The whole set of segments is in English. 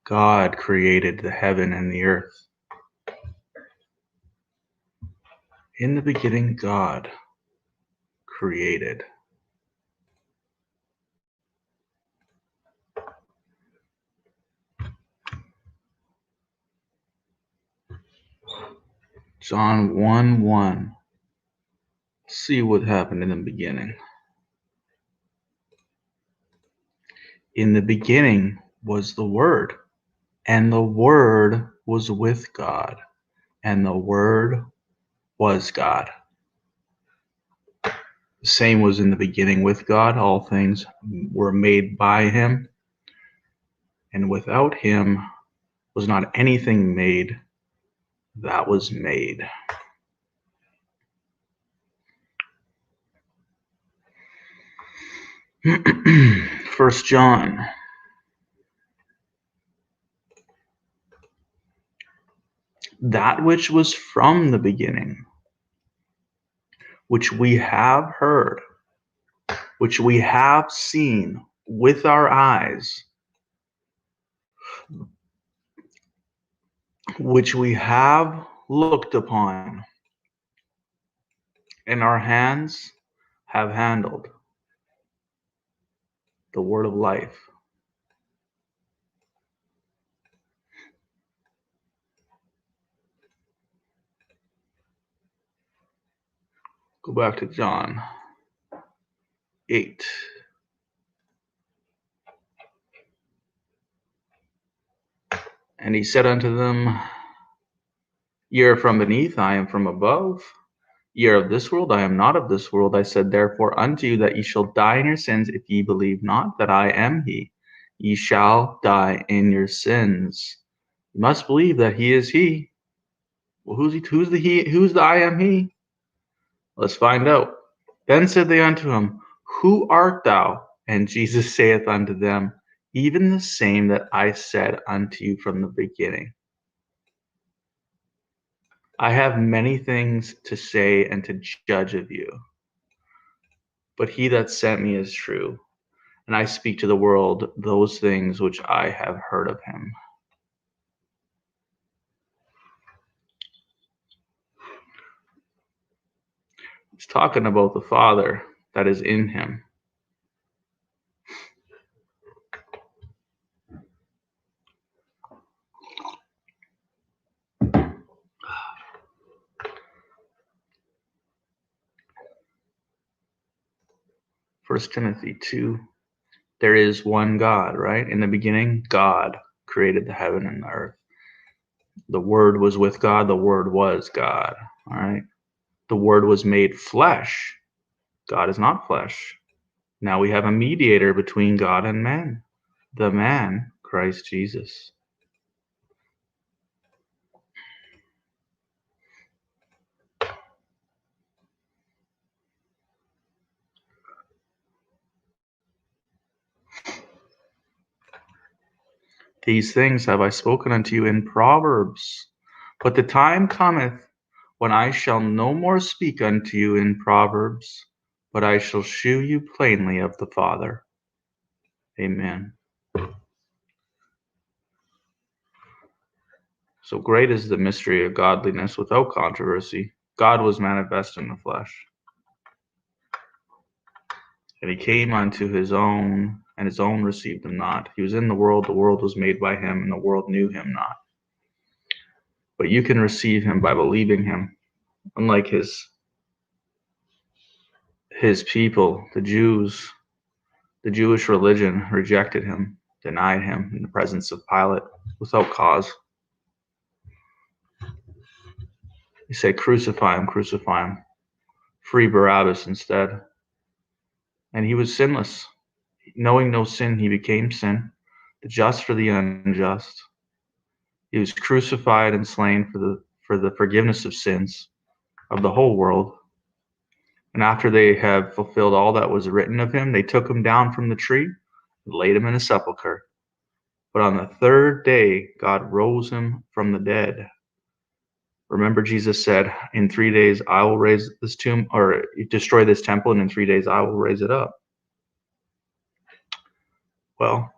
God created the heaven and the earth. In the beginning, God created. John 1:1. See what happened in the beginning. In the beginning was the Word, and the Word was with God, and the Word was God. The same was in the beginning with God. All things were made by him, and without him was not anything made that was made. First John. That which was from the beginning, which we have heard, which we have seen with our eyes, which we have looked upon, and our hands have handled, the word of life. Go back to John 8. And he said unto them, Ye are from beneath, I am from above. Ye are of this world, I am not of this world. I said therefore unto you that ye shall die in your sins, if ye believe not that I am he. Ye shall die in your sins. You must believe that he is he. Well, who's he? Who's the he? Who's the I am he? Let's find out. Then said they unto him, Who art thou? And Jesus saith unto them, Even the same that I said unto you from the beginning. I have many things to say and to judge of you, but he that sent me is true, and I speak to the world those things which I have heard of him. He's talking about the Father that is in him. First Timothy 2. There is one God, right? In the beginning, God created the heaven and the earth. The Word was with God. The Word was God, all right? The Word was made flesh. God is not flesh. Now we have a mediator between God and man, the man, Christ Jesus. These things have I spoken unto you in Proverbs. But the time cometh when I shall no more speak unto you in Proverbs, but I shall shew you plainly of the Father. Amen. So great is the mystery of godliness without controversy. God was manifest in the flesh. And he came unto his own, and his own received him not. He was in the world was made by him, and the world knew him not. But you can receive him by believing him. Unlike his people, the Jews, the Jewish religion rejected him, denied him in the presence of Pilate without cause. He said, crucify him, crucify him. Free Barabbas instead. And he was sinless. Knowing no sin, he became sin, the just for the unjust. He was crucified and slain for the forgiveness of sins of the whole world. And after they have fulfilled all that was written of him, they took him down from the tree and laid him in a sepulchre. But on the third day, God rose him from the dead. Remember, Jesus said, in 3 days I will raise this tomb, or destroy this temple, and in 3 days I will raise it up. Well,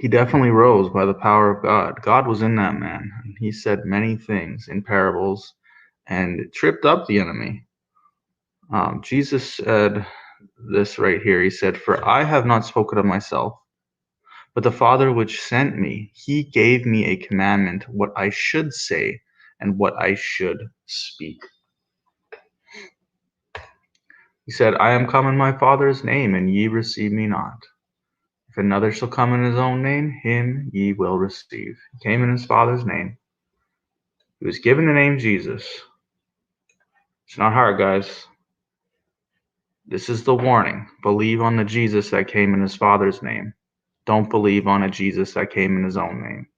He definitely rose by the power of God. God was in that man. He said many things in parables and tripped up the enemy. Jesus said this right here. He said, "For I have not spoken of myself, but the Father which sent me, he gave me a commandment, what I should say and what I should speak." He said, "I am come in my Father's name, and ye receive me not. If another shall come in his own name, him ye will receive." He came in his Father's name. He was given the name Jesus. It's not hard, guys. This is the warning. Believe on the Jesus that came in his Father's name. Don't believe on a Jesus that came in his own name.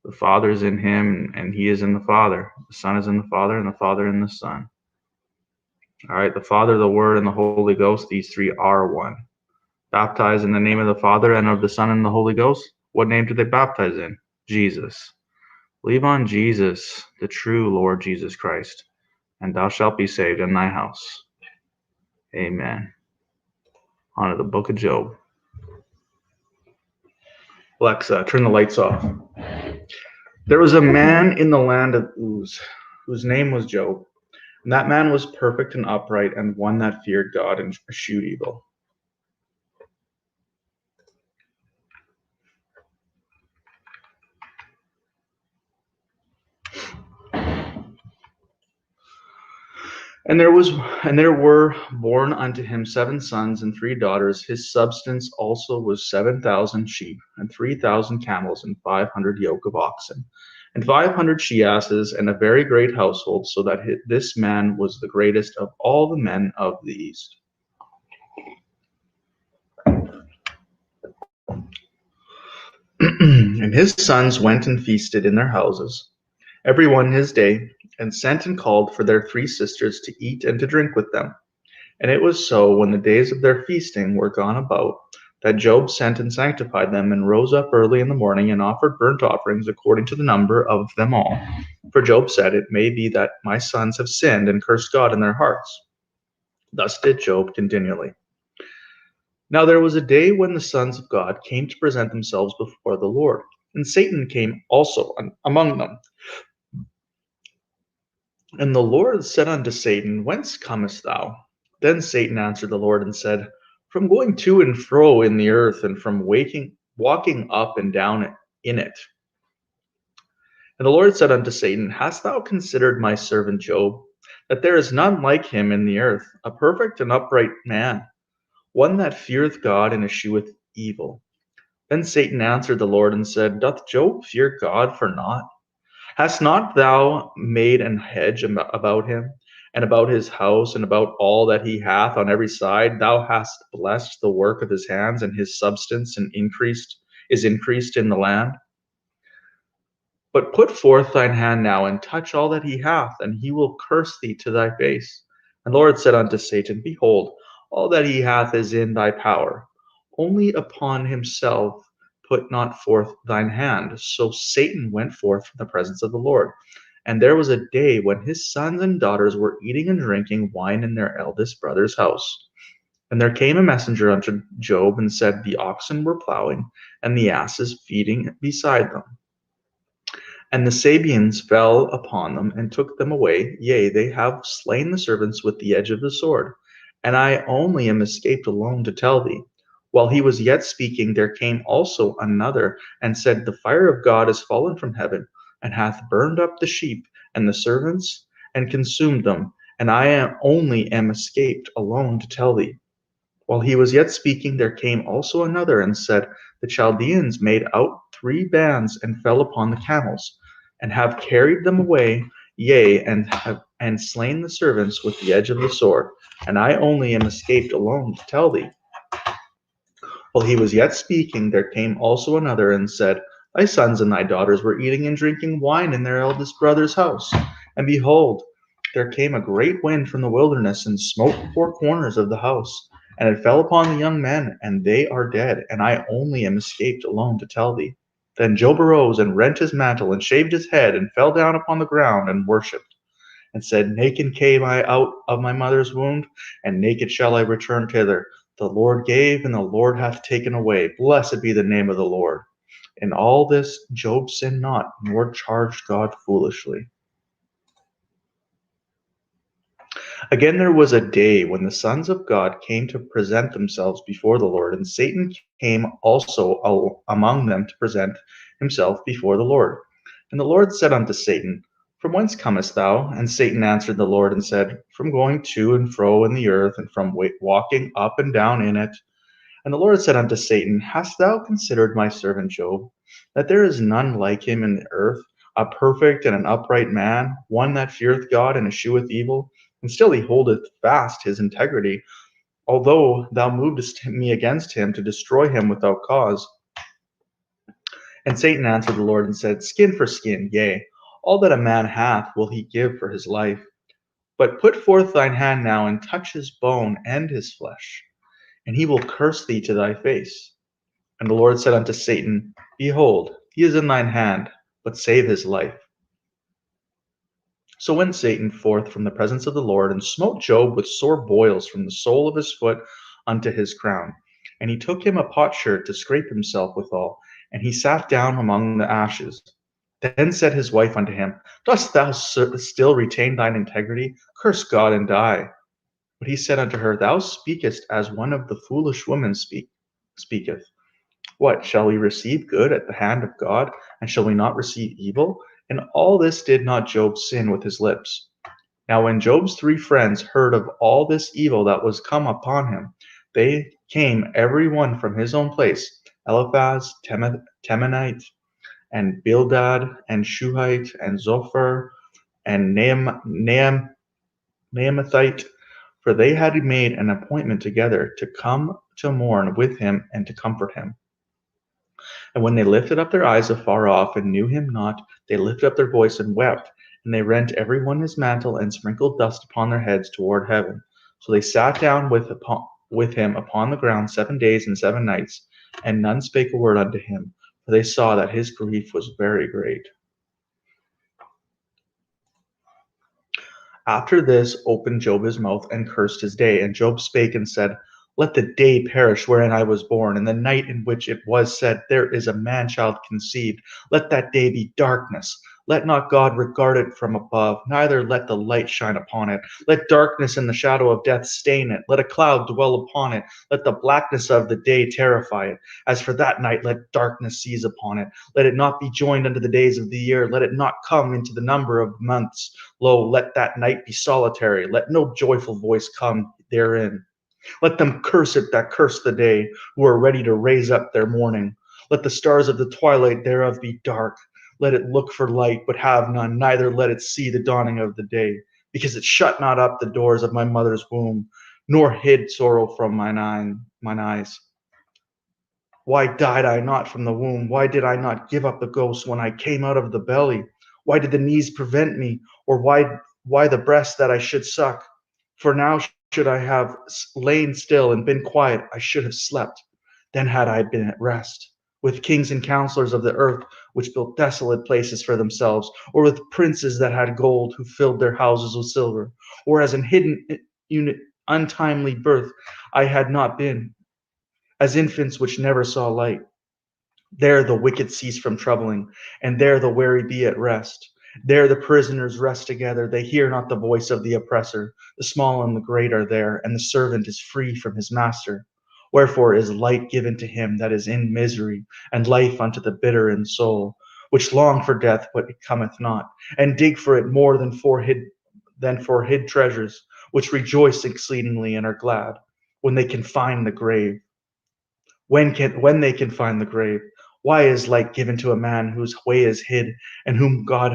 The Father is in him, and he is in the Father. The Son is in the Father, and the Father in the Son. All right, the Father, the Word, and the Holy Ghost, these three are one. Baptized in the name of the Father and of the Son and the Holy Ghost. What name did they baptize in? Jesus. Believe on Jesus, the true Lord Jesus Christ, and thou shalt be saved in thy house. Amen. On to the book of Job. Alexa, turn the lights off. There was a man in the land of Uz, whose name was Job. And that man was perfect and upright, and one that feared God and eschewed evil. And there were born unto him 7 sons and 3 daughters. His substance also was 7,000 sheep, and 3,000 camels, and 500 yoke of oxen, and 500 she-asses, and a very great household, so that this man was the greatest of all the men of the east. And his sons went and feasted in their houses, every one his day, and sent and called for their 3 sisters to eat and to drink with them. And it was so, when the days of their feasting were gone about, that Job sent and sanctified them, and rose up early in the morning, and offered burnt offerings according to the number of them all. For Job said, "It may be that my sons have sinned and cursed God in their hearts." Thus did Job continually. Now there was a day when the sons of God came to present themselves before the Lord, and Satan came also among them. And the Lord said unto Satan, "Whence comest thou?" Then Satan answered the Lord and said, "From going to and fro in the earth, and from walking up and down in it." And the Lord said unto Satan, "Hast thou considered my servant Job, that there is none like him in the earth, a perfect and upright man, one that feareth God and escheweth evil?" Then Satan answered the Lord and said, "Doth Job fear God for naught? Hast not thou made an hedge about him, and about his house, and about all that he hath on every side? Thou hast blessed the work of his hands, and his substance is increased in the land. But put forth thine hand now, and touch all that he hath, and he will curse thee to thy face." And the Lord said unto Satan, "Behold, all that he hath is in thy power. Only upon himself put not forth thine hand." So Satan went forth from the presence of the Lord. And there was a day when his sons and daughters were eating and drinking wine in their eldest brother's house. And there came a messenger unto Job, and said, The oxen were plowing, and the asses feeding beside them. And the Sabeans fell upon them, and took them away. Yea, they have slain the servants with the edge of the sword. And I only am escaped alone to tell thee. While he was yet speaking, there came also another, and said, The fire of God is fallen from heaven, and hath burned up the sheep and the servants, and consumed them. And I only am escaped alone to tell thee. While he was yet speaking, there came also another, and said, The Chaldeans made out 3 bands, and fell upon the camels, and have carried them away, yea, and slain the servants with the edge of the sword. And I only am escaped alone to tell thee. While he was yet speaking, there came also another, and said, Thy sons and thy daughters were eating and drinking wine in their eldest brother's house. And behold, there came a great wind from the wilderness, and smote the 4 corners of the house. And it fell upon the young men, and they are dead. And I only am escaped alone to tell thee. Then Job arose, and rent his mantle, and shaved his head, and fell down upon the ground, and worshipped, and said, Naked came I out of my mother's womb, and naked shall I return thither. The Lord gave, and the Lord hath taken away. Blessed be the name of the Lord. In all this Job sinned not, nor charged God foolishly. Again there was a day when the sons of God came to present themselves before the Lord, and Satan came also among them to present himself before the Lord. And the Lord said unto Satan, From whence comest thou? And Satan answered the Lord and said, From going to and fro in the earth, and from walking up and down in it. And the Lord said unto Satan, Hast thou considered my servant Job, that there is none like him in the earth, a perfect and an upright man, one that feareth God and escheweth evil? And still he holdeth fast his integrity, although thou movest me against him to destroy him without cause. And Satan answered the Lord and said, Skin for skin, yea, all that a man hath will he give for his life. But put forth thine hand now, and touch his bone and his flesh, and he will curse thee to thy face. And the Lord said unto Satan, Behold, he is in thine hand, but save his life. So went Satan forth from the presence of the Lord, and smote Job with sore boils from the sole of his foot unto his crown. And he took him a potsherd to scrape himself withal, and he sat down among the ashes. Then said his wife unto him, Dost thou still retain thine integrity? Curse God and die. But he said unto her, Thou speakest as one of the foolish women speaketh. What, shall we receive good at the hand of God, and shall we not receive evil? And all this did not Job sin with his lips. Now when Job's 3 friends heard of all this evil that was come upon him, they came every one from his own place, Eliphaz, Temanite, and Bildad, and Shuhite, and Zophar, and Naamathite, for they had made an appointment together to come to mourn with him and to comfort him. And when they lifted up their eyes afar off and knew him not, they lifted up their voice and wept, and they rent every one his mantle and sprinkled dust upon their heads toward heaven. So they sat down with him upon the ground 7 days and 7 nights, and none spake a word unto him, for they saw that his grief was very great. After this opened Job his mouth and cursed his day. And Job spake and said, Let the day perish wherein I was born, and the night in which it was said, There is a man-child conceived. Let that day be darkness. Let not God regard it from above, neither let the light shine upon it. Let darkness and the shadow of death stain it. Let a cloud dwell upon it. Let the blackness of the day terrify it. As for that night, let darkness seize upon it. Let it not be joined unto the days of the year. Let it not come into the number of months. Lo, let that night be solitary. Let no joyful voice come therein. Let them curse it that curse the day, who are ready to raise up their mourning. Let the stars of the twilight thereof be dark. Let it look for light, but have none, neither let it see the dawning of the day. Because it shut not up the doors of my mother's womb, nor hid sorrow from mine eyes. Why died I not from the womb? Why did I not give up the ghost when I came out of the belly? Why did the knees prevent me? Or why the breast that I should suck? For now should I have lain still and been quiet, I should have slept. Then had I been at rest, with kings and counselors of the earth, which built desolate places for themselves, or with princes that had gold, who filled their houses with silver, or as an hidden untimely birth I had not been, as infants which never saw light. There the wicked cease from troubling, and there the weary be at rest. There the prisoners rest together, they hear not the voice of the oppressor. The small and the great are there, and the servant is free from his master. Wherefore is light given to him that is in misery, and life unto the bitter in soul, which long for death, but it cometh not, and dig for it more than for hid treasures, which rejoice exceedingly and are glad when they can find the grave. When they can find the grave. Why is light given to a man whose way is hid, and whom God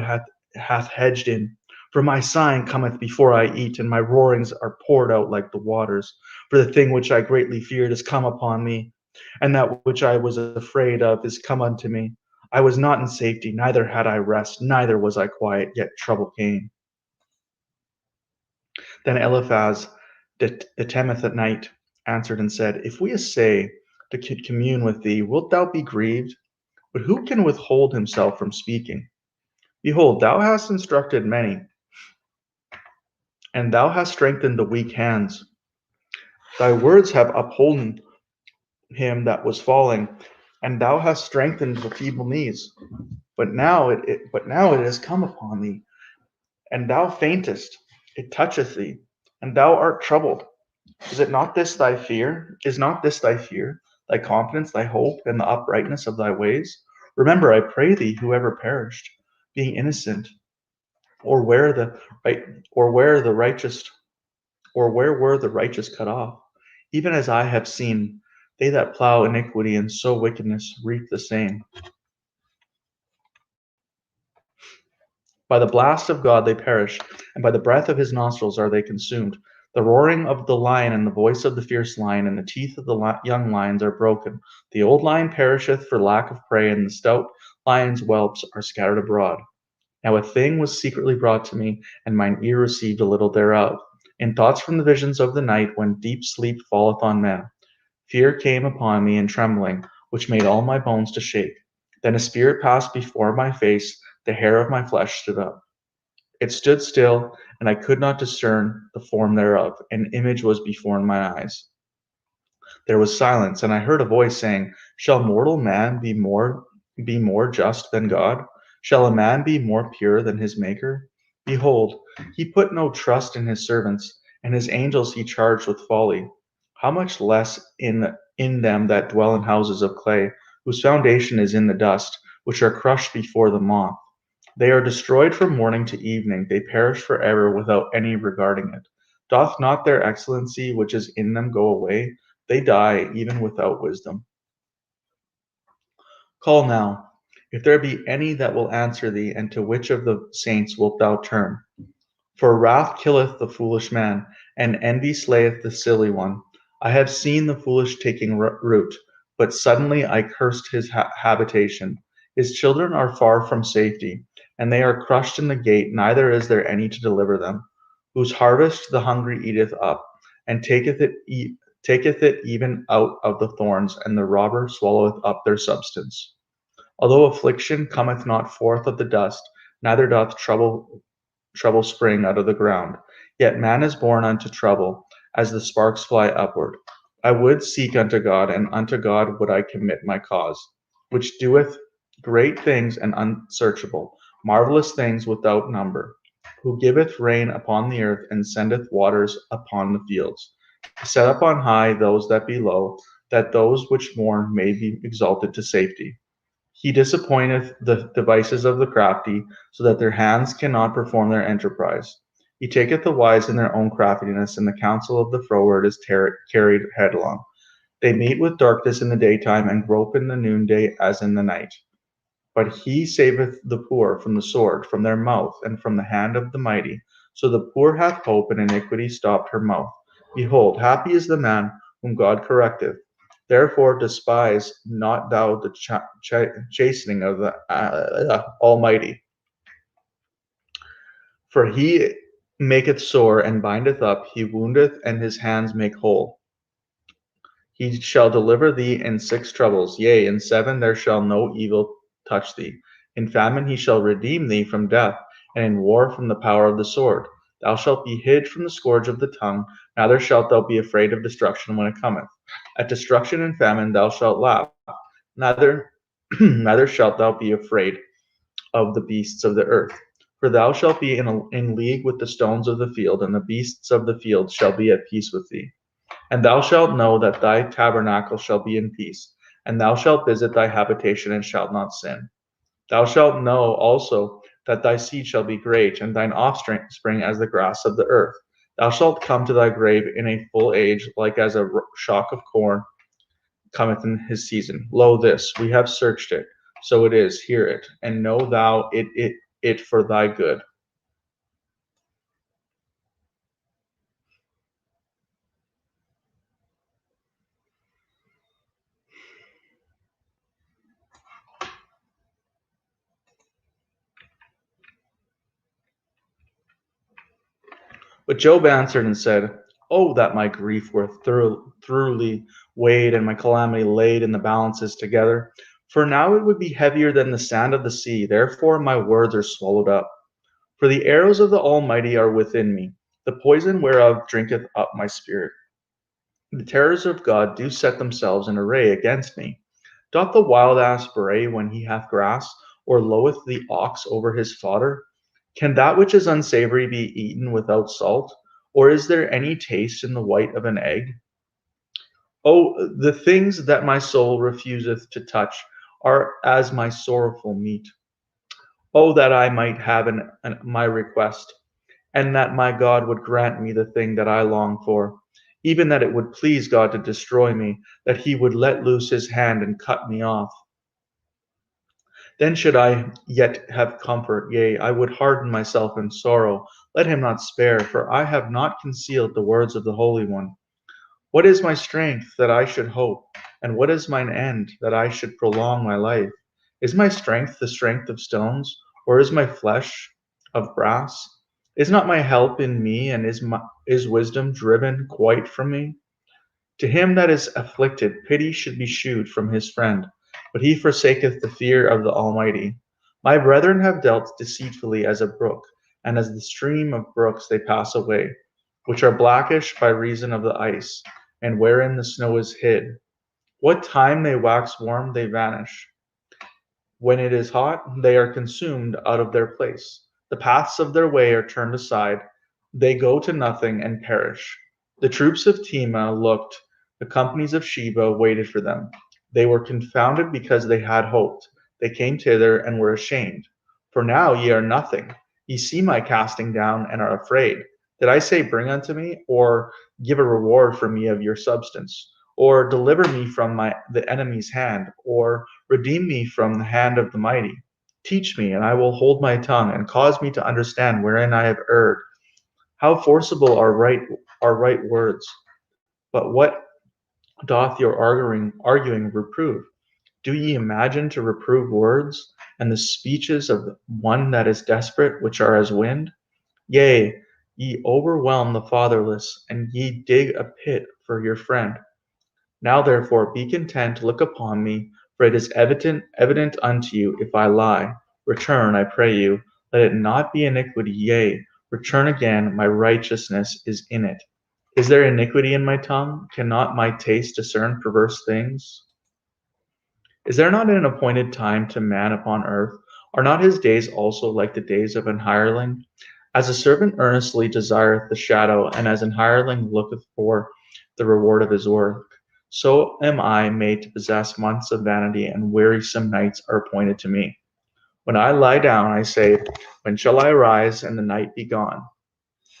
hath hedged in? For my sighing cometh before I eat, and my roarings are poured out like the waters. For the thing which I greatly feared is come upon me, and that which I was afraid of is come unto me. I was not in safety, neither had I rest, neither was I quiet, yet trouble came. Then Eliphaz the Temanite answered and said, If we essay to commune with thee, wilt thou be grieved? But who can withhold himself from speaking? Behold, thou hast instructed many, and thou hast strengthened the weak hands. Thy words have upholden him that was falling, and thou hast strengthened the feeble knees. But now it has come upon thee, and thou faintest. It toucheth thee, and thou art troubled. Is it not this thy fear? Is not this thy fear, thy confidence, thy hope, and the uprightness of thy ways? Remember, I pray thee, whoever perished, being innocent, or where the right, or where the righteous, or where were the righteous cut off? Even as I have seen, they that plow iniquity and sow wickedness reap the same. By the blast of God they perish, and by the breath of his nostrils are they consumed. The roaring of the lion and the voice of the fierce lion and the teeth of the young lions are broken. The old lion perisheth for lack of prey, and the stout lion's whelps are scattered abroad. Now a thing was secretly brought to me, and mine ear received a little thereof. In thoughts from the visions of the night, when deep sleep falleth on men, fear came upon me and trembling, which made all my bones to shake. Then a spirit passed before my face, the hair of my flesh stood up. It stood still, and I could not discern the form thereof. An image was before my eyes. There was silence, and I heard a voice saying, Shall mortal man be more just than God? Shall a man be more pure than his Maker? Behold, he put no trust in his servants, and his angels he charged with folly. How much less in them that dwell in houses of clay, whose foundation is in the dust, which are crushed before the moth? They are destroyed from morning to evening, they perish forever without any regarding it. Doth not their excellency which is in them go away? They die even without wisdom. Call now, if there be any that will answer thee, and to which of the saints wilt thou turn? For wrath killeth the foolish man, and envy slayeth the silly one. I have seen the foolish taking root, but suddenly I cursed his habitation. His children are far from safety, and they are crushed in the gate, neither is there any to deliver them. Whose harvest the hungry eateth up, and taketh it even out of the thorns, and the robber swalloweth up their substance. Although affliction cometh not forth of the dust, neither doth trouble spring out of the ground. Yet man is born unto trouble, as the sparks fly upward. I would seek unto God, and unto God would I commit my cause, which doeth great things and unsearchable, marvelous things without number, who giveth rain upon the earth, and sendeth waters upon the fields, to set up on high those that be low, that those which mourn may be exalted to safety. He disappointeth the devices of the crafty, so that their hands cannot perform their enterprise. He taketh the wise in their own craftiness, and the counsel of the froward is carried headlong. They meet with darkness in the daytime, and grope in the noonday as in the night. But he saveth the poor from the sword, from their mouth, and from the hand of the mighty. So the poor hath hope, and iniquity stopped her mouth. Behold, happy is the man whom God correcteth. Therefore despise not thou the chastening of the Almighty. For he maketh sore and bindeth up, he woundeth, and his hands make whole. He shall deliver thee in 6 troubles, yea, in 7 there shall no evil touch thee. In famine he shall redeem thee from death, and in war from the power of the sword. Thou shalt be hid from the scourge of the tongue, neither shalt thou be afraid of destruction when it cometh. At destruction and famine thou shalt laugh, neither neither shalt thou be afraid of the beasts of the earth. For thou shalt be in league with the stones of the field, and the beasts of the field shall be at peace with thee. And thou shalt know that thy tabernacle shall be in peace, and thou shalt visit thy habitation and shalt not sin. Thou shalt know also that thy seed shall be great, and thine offspring as the grass of the earth. Thou shalt come to thy grave in a full age, like as a shock of corn cometh in his season. Lo, this, we have searched it, so it is, hear it, and know thou it for thy good. But Job answered and said, Oh, that my grief were thoroughly weighed, and my calamity laid in the balances together. For now it would be heavier than the sand of the sea, therefore my words are swallowed up. For the arrows of the Almighty are within me, the poison whereof drinketh up my spirit. The terrors of God do set themselves in array against me. Doth the wild ass bray when he hath grass, or loweth the ox over his fodder? Can that which is unsavory be eaten without salt? Or is there any taste in the white of an egg? Oh, the things that my soul refuseth to touch are as my sorrowful meat. Oh, that I might have my request, and that my God would grant me the thing that I long for, even that it would please God to destroy me, that he would let loose his hand and cut me off. Then should I yet have comfort, yea, I would harden myself in sorrow. Let him not spare, for I have not concealed the words of the Holy One. What is my strength that I should hope? And what is mine end that I should prolong my life? Is my strength the strength of stones, or is my flesh of brass? Is not my help in me, and is wisdom driven quite from me? To him that is afflicted, pity should be shewed from his friend, but he forsaketh the fear of the Almighty. My brethren have dealt deceitfully as a brook, and as the stream of brooks they pass away, which are blackish by reason of the ice, and wherein the snow is hid. What time they wax warm, they vanish. When it is hot, they are consumed out of their place. The paths of their way are turned aside. They go to nothing and perish. The troops of Tema looked, the companies of Sheba waited for them. They were confounded because they had hoped. They came thither and were ashamed. For now ye are nothing. Ye see my casting down and are afraid. Did I say, bring unto me, or give a reward for me of your substance, or deliver me from the enemy's hand, or redeem me from the hand of the mighty? Teach me, and I will hold my tongue, and cause me to understand wherein I have erred. How forcible are right words! But what doth your arguing reprove? Do ye imagine to reprove words, and the speeches of one that is desperate, which are as wind? Yea, ye overwhelm the fatherless, and ye dig a pit for your friend. Now therefore be content, look upon me, for it is evident unto you if I lie. Return, I pray you, let it not be iniquity, yea, return again, my righteousness is in it. Is there iniquity in my tongue? Cannot my taste discern perverse things? Is there not an appointed time to man upon earth? Are not his days also like the days of an hireling? As a servant earnestly desireth the shadow, and as an hireling looketh for the reward of his work, so am I made to possess months of vanity, and wearisome nights are appointed to me. When I lie down, I say, when shall I arise and the night be gone?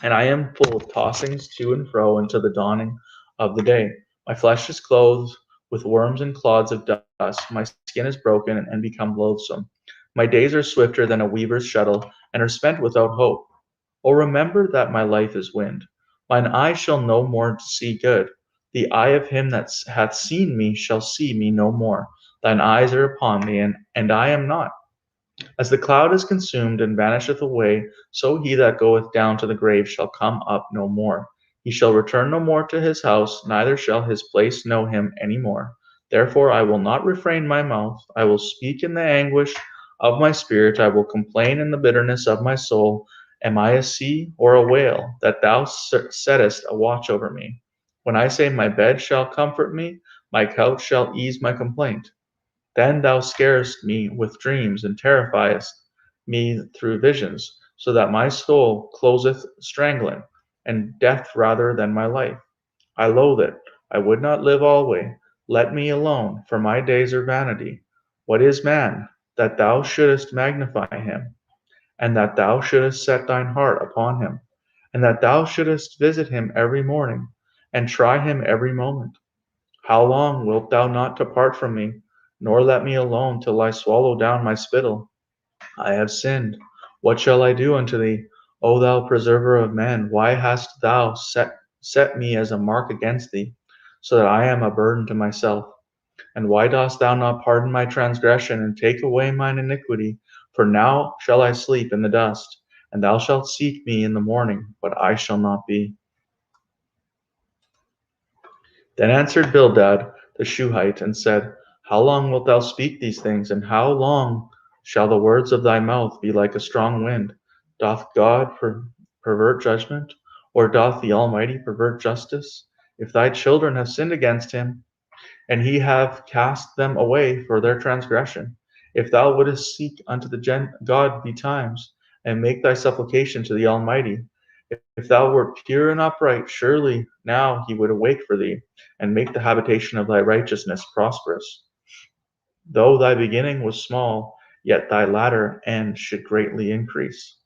And I am full of tossings to and fro until the dawning of the day. My flesh is clothed with worms and clods of dust. My skin is broken and become loathsome. My days are swifter than a weaver's shuttle, and are spent without hope. O remember that my life is wind. Mine eye shall no more see good. The eye of him that hath seen me shall see me no more. Thine eyes are upon me, and I am not. As the cloud is consumed and vanisheth away, so he that goeth down to the grave shall come up no more. He shall return no more to his house, neither shall his place know him any more. Therefore I will not refrain my mouth. I will speak in the anguish of my spirit. I will complain in the bitterness of my soul. Am I a sea or a whale, that thou settest a watch over me? When I say, my bed shall comfort me, my couch shall ease my complaint. Then thou scarest me with dreams, and terrifiest me through visions, so that my soul closeth strangling, and death rather than my life. I loathe it. I would not live alway. Let me alone, for my days are vanity. What is man, that thou shouldest magnify him, and that thou shouldest set thine heart upon him, and that thou shouldest visit him every morning, and try him every moment? How long wilt thou not depart from me, nor let me alone till I swallow down my spittle? I have sinned. What shall I do unto thee, O thou preserver of men? Why hast thou set me as a mark against thee, so that I am a burden to myself? And why dost thou not pardon my transgression, and take away mine iniquity? For now shall I sleep in the dust, and thou shalt seek me in the morning, but I shall not be. Then answered Bildad the Shuhite, and said, How long wilt thou speak these things, and how long shall the words of thy mouth be like a strong wind? Doth God pervert judgment, or doth the Almighty pervert justice? If thy children have sinned against him, and he have cast them away for their transgression, if thou wouldest seek unto the God betimes, and make thy supplication to the Almighty, if thou wert pure and upright, surely now he would awake for thee, and make the habitation of thy righteousness prosperous. Though thy beginning was small, yet thy latter end should greatly increase.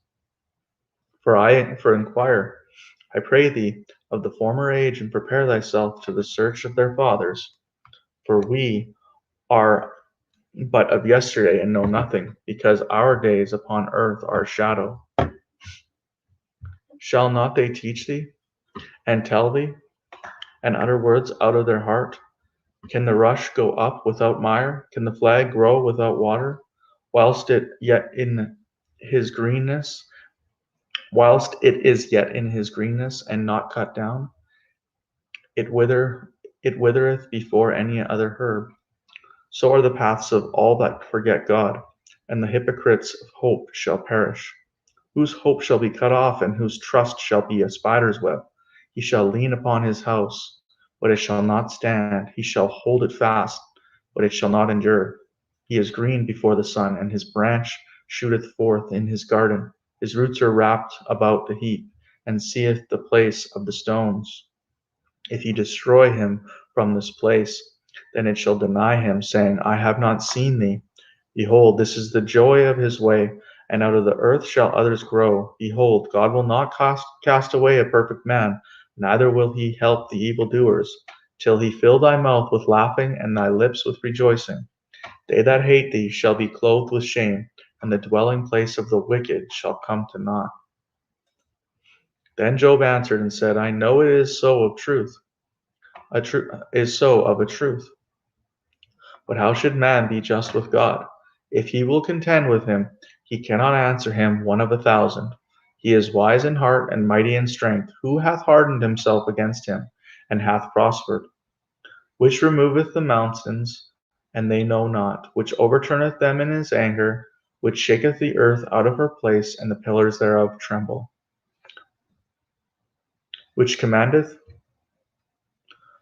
For inquire, I pray thee, of the former age, and prepare thyself to the search of their fathers. For we are but of yesterday, and know nothing, because our days upon earth are a shadow. Shall not they teach thee, and tell thee, and utter words out of their heart? Can the rush go up without mire? Can the flag grow without water? Whilst it yet in his greenness, whilst it is yet in his greenness, and not cut down, it withereth before any other herb. So are the paths of all that forget God, and the hypocrites of hope shall perish. Whose hope shall be cut off, and whose trust shall be a spider's web? He shall lean upon his house, but it shall not stand. He shall hold it fast, but it shall not endure. He is green before the sun, and his branch shooteth forth in his garden. His roots are wrapped about the heap, and seeth the place of the stones. If ye destroy him from this place, then it shall deny him, saying, I have not seen thee. Behold, this is the joy of his way, and out of the earth shall others grow. Behold, God will not cast away a perfect man, neither will he help the evildoers, till he fill thy mouth with laughing, and thy lips with rejoicing. They that hate thee shall be clothed with shame, and the dwelling place of the wicked shall come to naught. Then Job answered and said, I know it is so of a truth. But how should man be just with God? If he will contend with him, he cannot answer him one of 1,000. He is wise in heart and mighty in strength. Who hath hardened himself against him, and hath prospered? Which removeth the mountains, and they know not, which overturneth them in his anger, which shaketh the earth out of her place, and the pillars thereof tremble. Which commandeth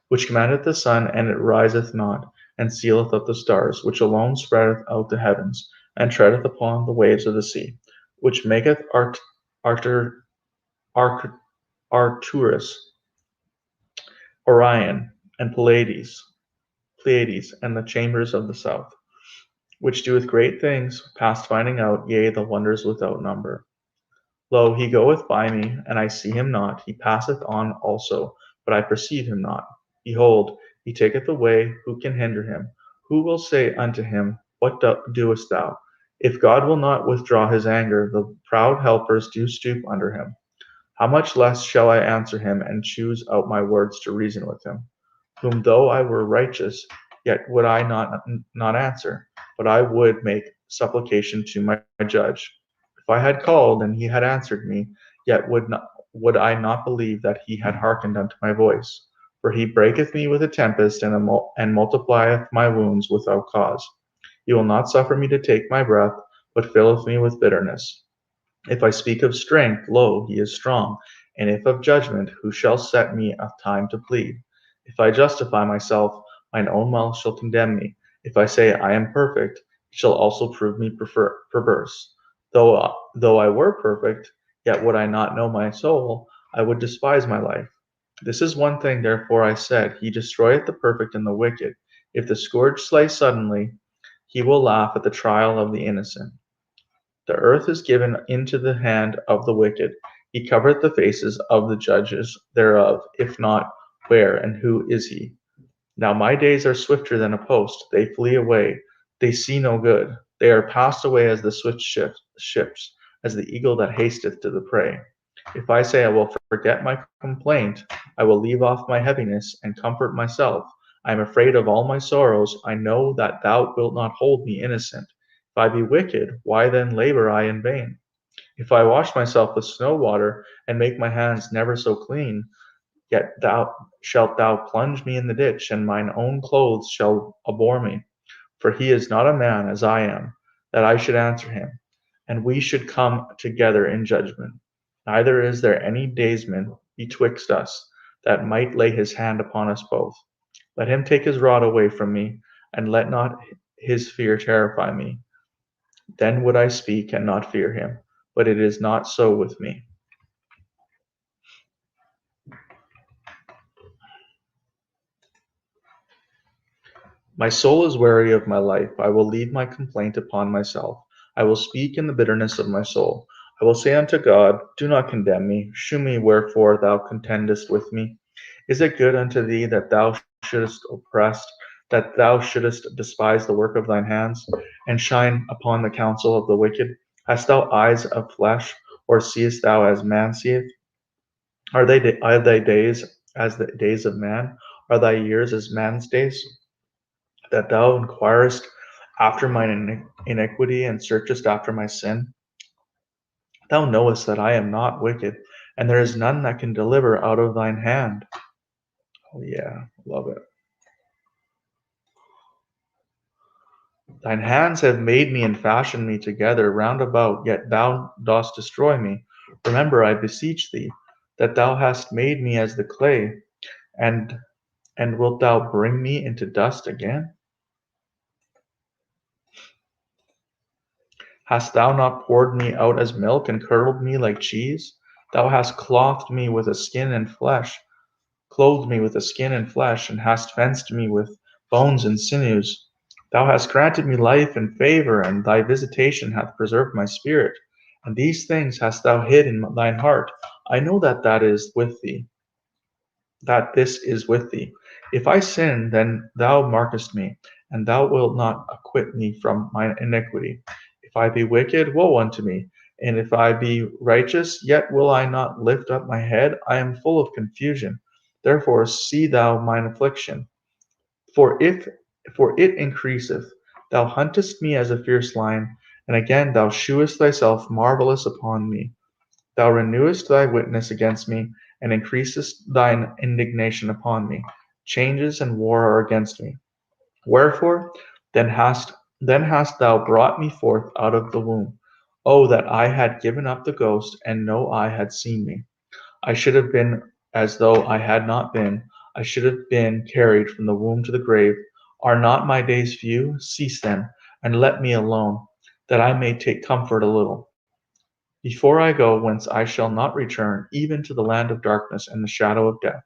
the sun, and it riseth not, and sealeth up the stars, which alone spreadeth out the heavens, and treadeth upon the waves of the sea, which maketh Arcturus, Orion, and Pleiades, and the chambers of the south, which doeth great things, past finding out, yea, the wonders without number. Lo, he goeth by me, and I see him not. He passeth on also, but I perceive him not. Behold, he taketh away, who can hinder him? Who will say unto him, What doest thou? If God will not withdraw his anger, the proud helpers do stoop under him. How much less shall I answer him, and choose out my words to reason with him? Whom though I were righteous, yet would I not answer, but I would make supplication to my judge. If I had called, and he had answered me, yet would I not believe that he had hearkened unto my voice. For he breaketh me with a tempest, and multiplieth my wounds without cause. He will not suffer me to take my breath, but filleth me with bitterness. If I speak of strength, lo, he is strong. And if of judgment, who shall set me a time to plead? If I justify myself, mine own mouth shall condemn me. If I say I am perfect, it shall also prove me perverse. Though I were perfect, yet would I not know my soul, I would despise my life. This is one thing, therefore I said, he destroyeth the perfect and the wicked. If the scourge slay suddenly, he will laugh at the trial of the innocent. The earth is given into the hand of the wicked. He covereth the faces of the judges thereof. If not, where and who is he? Now my days are swifter than a post. They flee away. They see no good. They are passed away as the swift ships, as the eagle that hasteth to the prey. If I say I will forget my complaint, I will leave off my heaviness, and comfort myself. I am afraid of all my sorrows. I know that thou wilt not hold me innocent. If I be wicked, why then labor I in vain? If I wash myself with snow water, and make my hands never so clean, yet shalt thou plunge me in the ditch, and mine own clothes shall abhor me. For he is not a man as I am, that I should answer him, and we should come together in judgment. Neither is there any daysman betwixt us, that might lay his hand upon us both. Let him take his rod away from me, and let not his fear terrify me. Then would I speak and not fear him, but it is not so with me. My soul is weary of my life. I will leave my complaint upon myself. I will speak in the bitterness of my soul. I will say unto God, do not condemn me. Shew me wherefore thou contendest with me. Is it good unto thee that thou shouldest oppress, that thou shouldest despise the work of thine hands, and shine upon the counsel of the wicked? Hast thou eyes of flesh, or seest thou as man seeth? Are thy days as the days of man? Are thy years as man's days? That thou inquirest after mine iniquity, and searchest after my sin? Thou knowest that I am not wicked, and there is none that can deliver out of thine hand. Oh, yeah, love it. Thine hands have made me and fashioned me together round about, yet thou dost destroy me. Remember, I beseech thee, that thou hast made me as the clay, and wilt thou bring me into dust again? Hast thou not poured me out as milk, and curdled me like cheese? Thou hast clothed me with a skin and flesh, and hast fenced me with bones and sinews. Thou hast granted me life and favor, and thy visitation hath preserved my spirit. And these things hast thou hid in thine heart. I know that is with thee, that this is with thee. If I sin, then thou markest me, and thou wilt not acquit me from mine iniquity. If I be wicked, woe unto me. And if I be righteous, yet will I not lift up my head. I am full of confusion. Therefore see thou mine affliction. For it increaseth. Thou huntest me as a fierce lion, and again thou shewest thyself marvelous upon me. Thou renewest thy witness against me, and increasest thine indignation upon me. Changes and war are against me. Wherefore then hast thou brought me forth out of the womb. Oh, that I had given up the ghost, and no eye had seen me. I should have been as though I had not been. I should have been carried from the womb to the grave. Are not my days few? Cease then, and let me alone, that I may take comfort a little. Before I go whence I shall not return, even to the land of darkness and the shadow of death,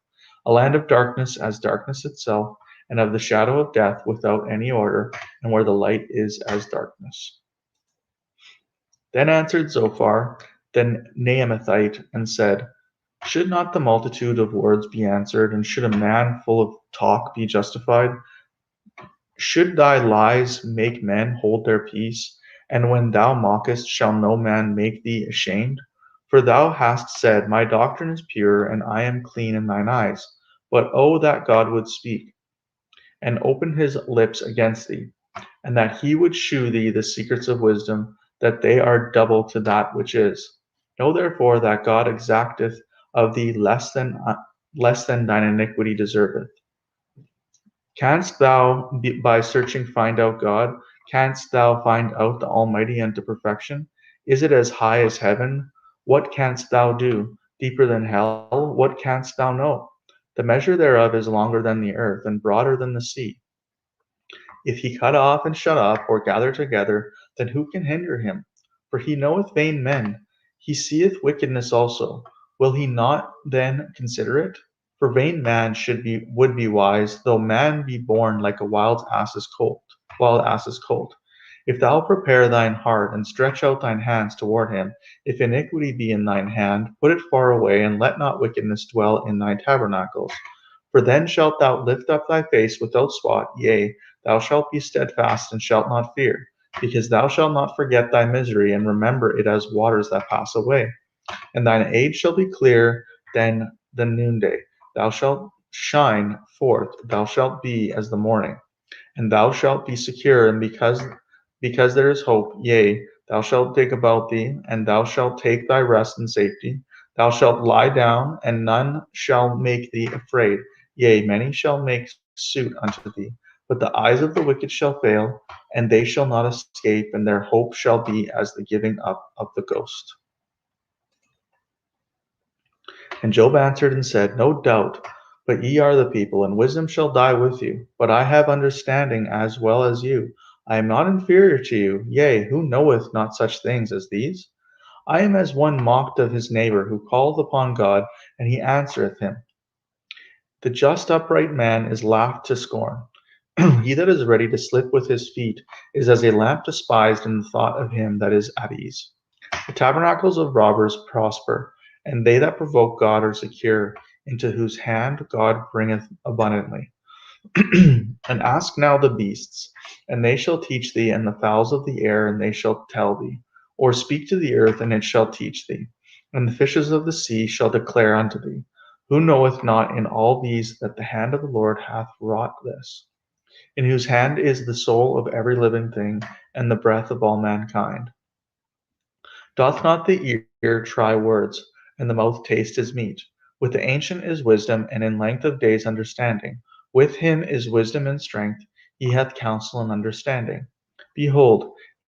a land of darkness as darkness itself, and of the shadow of death without any order, and where the light is as darkness. Then answered Zophar the Naamathite, and said, should not the multitude of words be answered, and should a man full of talk be justified? Should thy lies make men hold their peace? And when thou mockest, shall no man make thee ashamed? For thou hast said, my doctrine is pure, and I am clean in thine eyes. But oh, that God would speak, and open his lips against thee, and that he would shew thee the secrets of wisdom, that they are double to that which is. Know therefore that God exacteth of thee less than thine iniquity deserveth. Canst thou by searching find out God? Canst thou find out the Almighty unto perfection? Is it as high as heaven? What canst thou do? Deeper than hell? What canst thou know? The measure thereof is longer than the earth, and broader than the sea. If he cut off and shut up, or gather together, then who can hinder him? For he knoweth vain men. He seeth wickedness also. Will he not then consider it? For vain man would be wise, though man be born like a wild ass's colt. If thou prepare thine heart, and stretch out thine hands toward him, if iniquity be in thine hand, put it far away, and let not wickedness dwell in thy tabernacles. For then shalt thou lift up thy face without spot, yea, thou shalt be steadfast and shalt not fear, because thou shalt not forget thy misery, and remember it as waters that pass away. And thine age shall be clear than the noonday. Thou shalt shine forth, thou shalt be as the morning, and thou shalt be secure, and because there is hope, yea, thou shalt dig about thee, and thou shalt take thy rest in safety. Thou shalt lie down, and none shall make thee afraid. Yea, many shall make suit unto thee. But the eyes of the wicked shall fail, and they shall not escape, and their hope shall be as the giving up of the ghost. And Job answered and said, No doubt, but ye are the people, and wisdom shall die with you. But I have understanding as well as you. I am not inferior to you. Yea, who knoweth not such things as these? I am as one mocked of his neighbor, who calleth upon God, and he answereth him. The just upright man is laughed to scorn. He that is ready to slip with his feet is as a lamp despised in the thought of him that is at ease. The tabernacles of robbers prosper, and they that provoke God are secure, into whose hand God bringeth abundantly. And ask now the beasts, and they shall teach thee, and the fowls of the air, and they shall tell thee. Or speak to the earth, and it shall teach thee. And the fishes of the sea shall declare unto thee. Who knoweth not in all these that the hand of the Lord hath wrought this? In whose hand is the soul of every living thing, and the breath of all mankind. Doth not the ear try words, and the mouth taste his meat? With the ancient is wisdom, and in length of days understanding. With him is wisdom and strength, he hath counsel and understanding. Behold,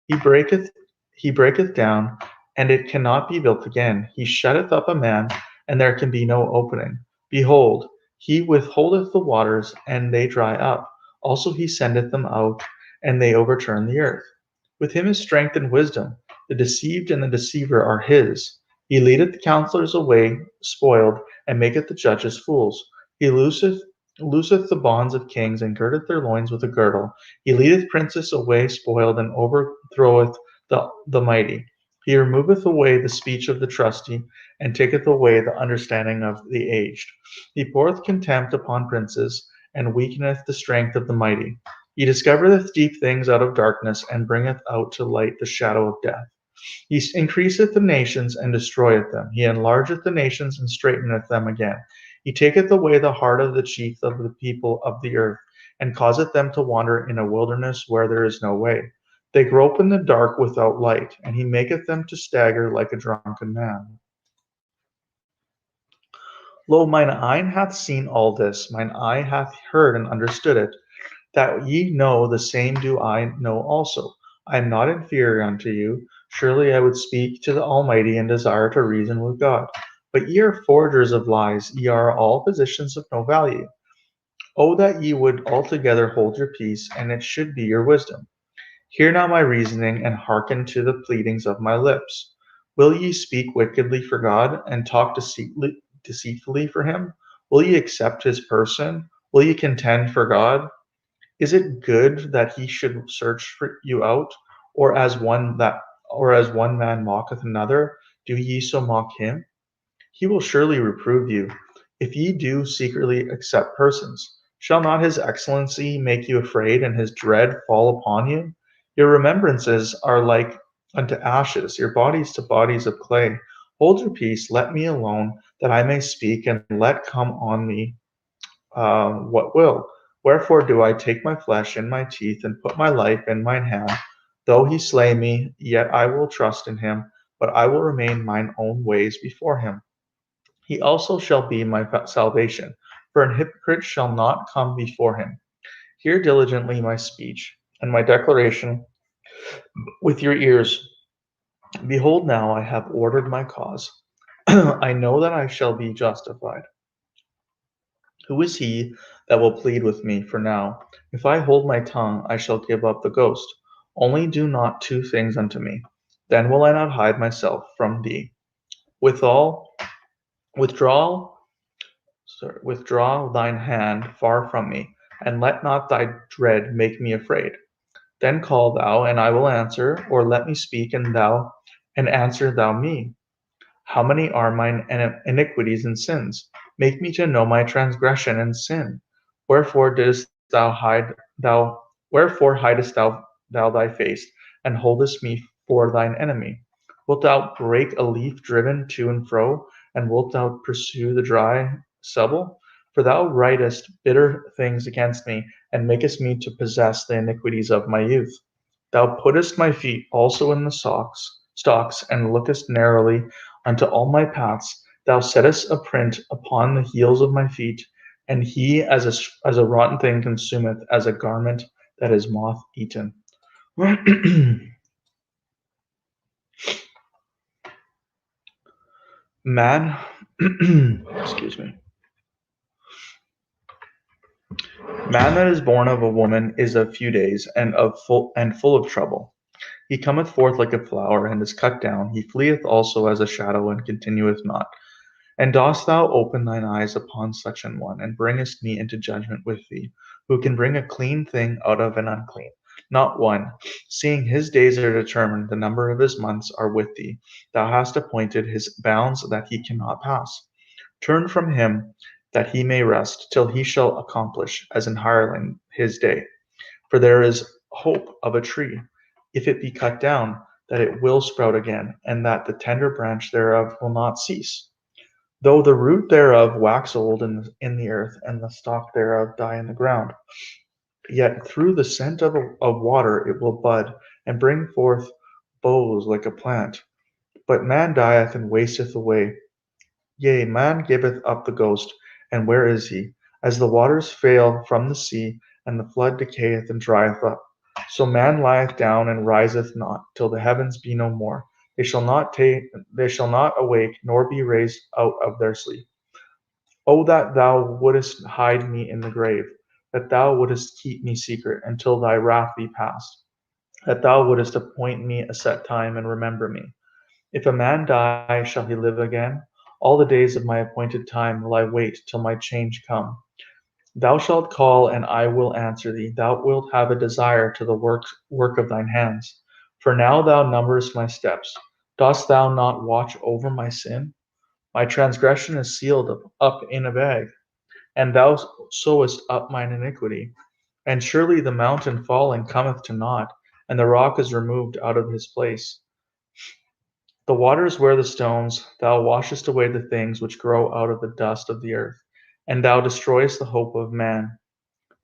he breaketh down, and it cannot be built again. He shutteth up a man, and there can be no opening. Behold, he withholdeth the waters, and they dry up. Also he sendeth them out, and they overturn the earth. With him is strength and wisdom. The deceived and the deceiver are his. He leadeth the counselors away spoiled, and maketh the judges fools. He looseth the bonds of kings, and girdeth their loins with a girdle. He leadeth princes away spoiled, and overthroweth the mighty. He removeth away the speech of the trusty, and taketh away the understanding of the aged. He poureth contempt upon princes, and weakeneth the strength of the mighty. He discovereth deep things out of darkness, and bringeth out to light the shadow of death. He increaseth the nations, and destroyeth them. He enlargeth the nations, and straighteneth them again. He taketh away the heart of the chief of the people of the earth, and causeth them to wander in a wilderness where there is no way. They grope in the dark without light, and he maketh them to stagger like a drunken man. Lo, mine eye hath seen all this, mine eye hath heard and understood it. That ye know, the same do I know also. I am not inferior unto you. Surely I would speak to the Almighty and desire to reason with God. But ye are forgers of lies, ye are all physicians of no value. Oh, that ye would altogether hold your peace, and it should be your wisdom. Hear now my reasoning, and hearken to the pleadings of my lips. Will ye speak wickedly for God, and talk deceitfully for him? Will ye accept his person? Will ye contend for God? Is it good that he should search for you out, or as one man mocketh another, do ye so mock him? He will surely reprove you, if ye do secretly accept persons. Shall not his excellency make you afraid, and his dread fall upon you? Your remembrances are like unto ashes, your bodies to bodies of clay. Hold your peace, let me alone, that I may speak, and let come on me what will. Wherefore do I take my flesh in my teeth, and put my life in mine hand? Though he slay me, yet I will trust in him, but I will remain mine own ways before him. He also shall be my salvation, for an hypocrite shall not come before him. Hear diligently my speech, and my declaration with your ears. Behold, now I have ordered my cause. I know that I shall be justified. Who is he that will plead with me? For now, if I hold my tongue, I shall give up the ghost. Only do not two things unto me. Then will I not hide myself from thee. Withal, withdraw thine hand far from me, and let not thy dread make me afraid. Then call thou, and I will answer, or let me speak, and answer thou me. How many are mine iniquities and sins? Make me to know my transgression and sin. Wherefore didst thou hide thou wherefore hidest thou thy face, and holdest me for thine enemy? Wilt thou break a leaf driven to and fro, and wilt thou pursue the dry stubble? For thou writest bitter things against me, and makest me to possess the iniquities of my youth. Thou puttest my feet also in the stocks, and lookest narrowly unto all my paths. Thou settest a print upon the heels of my feet, and he as a rotten thing consumeth, as a garment that is moth eaten. Man, excuse me. Man that is born of a woman is of few days, and full of trouble. He cometh forth like a flower, and is cut down. He fleeth also as a shadow, and continueth not. And dost thou open thine eyes upon such an one, and bringest me into judgment with thee, who can bring a clean thing out of an unclean? Not one. Seeing his days are determined, the number of his months are with thee. Thou hast appointed his bounds that he cannot pass. Turn from him that he may rest, till he shall accomplish, as an hireling, his day. For there is hope of a tree, if it be cut down, that it will sprout again, and that the tender branch thereof will not cease. Though the root thereof wax old in the earth, and the stalk thereof die in the ground, yet through the scent of water it will bud, and bring forth boughs like a plant. But man dieth and wasteth away. Yea, man giveth up the ghost, and where is he? As the waters fail from the sea, and the flood decayeth and drieth up, so man lieth down and riseth not, till the heavens be no more. They shall not awake, nor be raised out of their sleep. O that thou wouldest hide me in the grave, that thou wouldest keep me secret until thy wrath be past, that thou wouldest appoint me a set time and remember me. If a man die, shall he live again? All the days of my appointed time will I wait till my change come. Thou shalt call, and I will answer thee. Thou wilt have a desire to the work of thine hands. For now thou numberest my steps. Dost thou not watch over my sin? My transgression is sealed up in a bag, and thou sewest up mine iniquity. And surely the mountain falling cometh to naught, and the rock is removed out of his place. The waters wear the stones. Thou washest away the things which grow out of the dust of the earth, and thou destroyest the hope of man.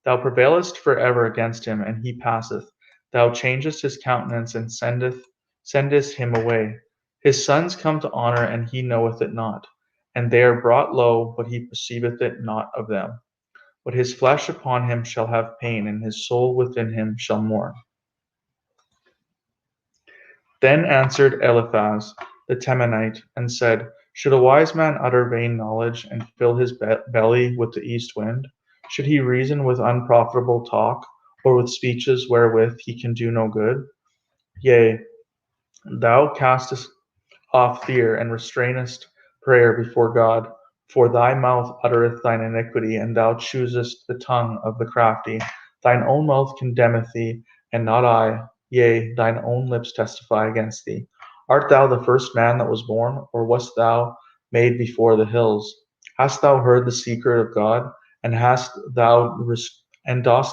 Thou prevailest for ever against him, and he passeth. Thou changest his countenance, and sendest him away. His sons come to honor, and he knoweth it not. And they are brought low, but he perceiveth it not of them. But his flesh upon him shall have pain, and his soul within him shall mourn. Then answered Eliphaz the Temanite, and said, Should a wise man utter vain knowledge, and fill his belly with the east wind? Should he reason with unprofitable talk, or with speeches wherewith he can do no good? Yea, thou castest off fear, and restrainest prayer before God. For thy mouth uttereth thine iniquity, and thou choosest the tongue of the crafty. Thine own mouth condemneth thee, and not I. Yea, thine own lips testify against thee. Art thou the first man that was born, or wast thou made before the hills? Hast thou heard the secret of God, and dost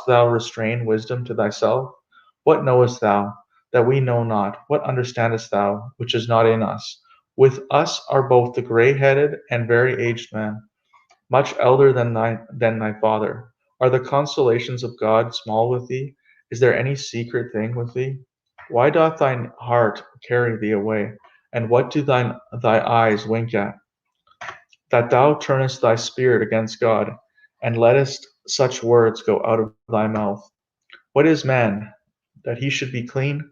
thou restrain wisdom to thyself? What knowest thou that we know not? What understandest thou which is not in us? With us are both the gray-headed and very aged men, much elder than thy father. Are the consolations of God small with thee? Is there any secret thing with thee? Why doth thine heart carry thee away? And what do thy eyes wink at? That thou turnest thy spirit against God, and lettest such words go out of thy mouth. What is man, that he should be clean?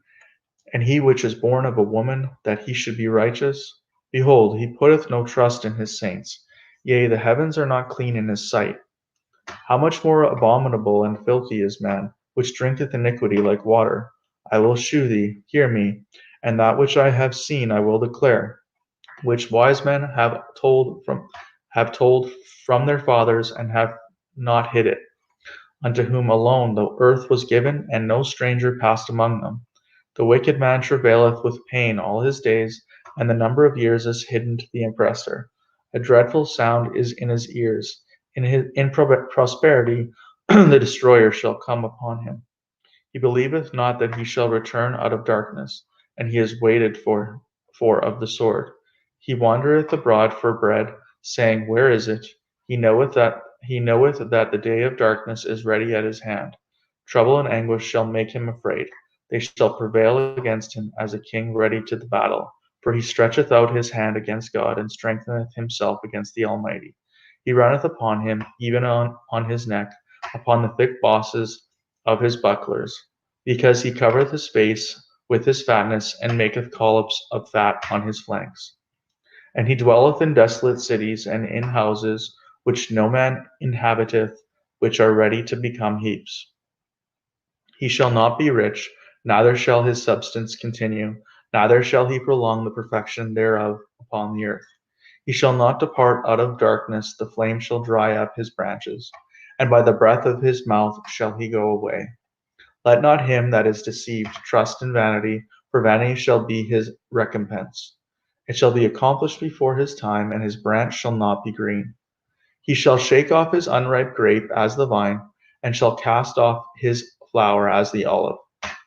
And he which is born of a woman, that he should be righteous? Behold, he putteth no trust in his saints. Yea, the heavens are not clean in his sight. How much more abominable and filthy is man, which drinketh iniquity like water? I will shew thee, hear me, and that which I have seen I will declare, which wise men have told from their fathers, and have not hid it, unto whom alone the earth was given, and no stranger passed among them. The wicked man travaileth with pain all his days, and the number of years is hidden to the oppressor. A dreadful sound is in his ears. In prosperity the destroyer shall come upon him. He believeth not that he shall return out of darkness, and he is waited for of the sword. He wandereth abroad for bread, saying, Where is it? He knoweth that the day of darkness is ready at his hand. Trouble and anguish shall make him afraid. They shall prevail against him as a king ready to the battle. For he stretcheth out his hand against God, and strengtheneth himself against the Almighty. He runneth upon him, even on his neck, upon the thick bosses of his bucklers, because he covereth his face with his fatness, and maketh collops of fat on his flanks. And he dwelleth in desolate cities, and in houses which no man inhabiteth, which are ready to become heaps. He shall not be rich, neither shall his substance continue, neither shall he prolong the perfection thereof upon the earth. He shall not depart out of darkness, the flame shall dry up his branches, and by the breath of his mouth shall he go away. Let not him that is deceived trust in vanity, for vanity shall be his recompense. It shall be accomplished before his time, and his branch shall not be green. He shall shake off his unripe grape as the vine, and shall cast off his flower as the olive.